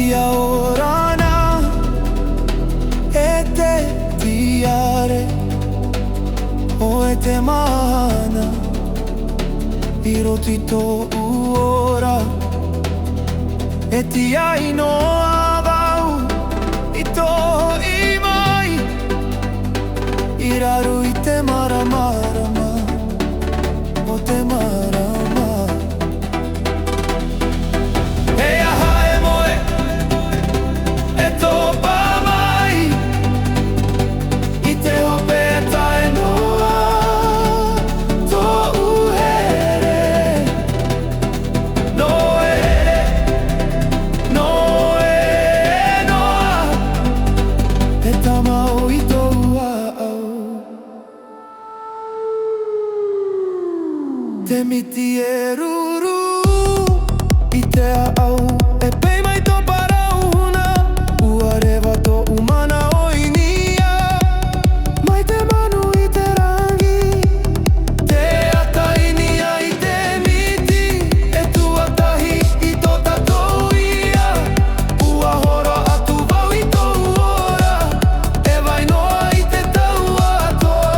ia orana e te tiare o e te mana I roti tō'u ora e tia inoa wau I tō I mai I raru I te maramarama o te marama E aha e moe e tō pāmai I te hope e tae noa tō'u here No e here, no e noa E Tāmau I tō'u au Te miti e ruru I te au e pei mai tō parauna Ua rewa tō'u mana o inia Mai te manu I te rangi Te ata inia I te miti E tuatahi I tō tatou ia Ua horo atu wau I tō'u ora E wainoa I te tau atoa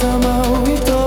Tāmau I tō'u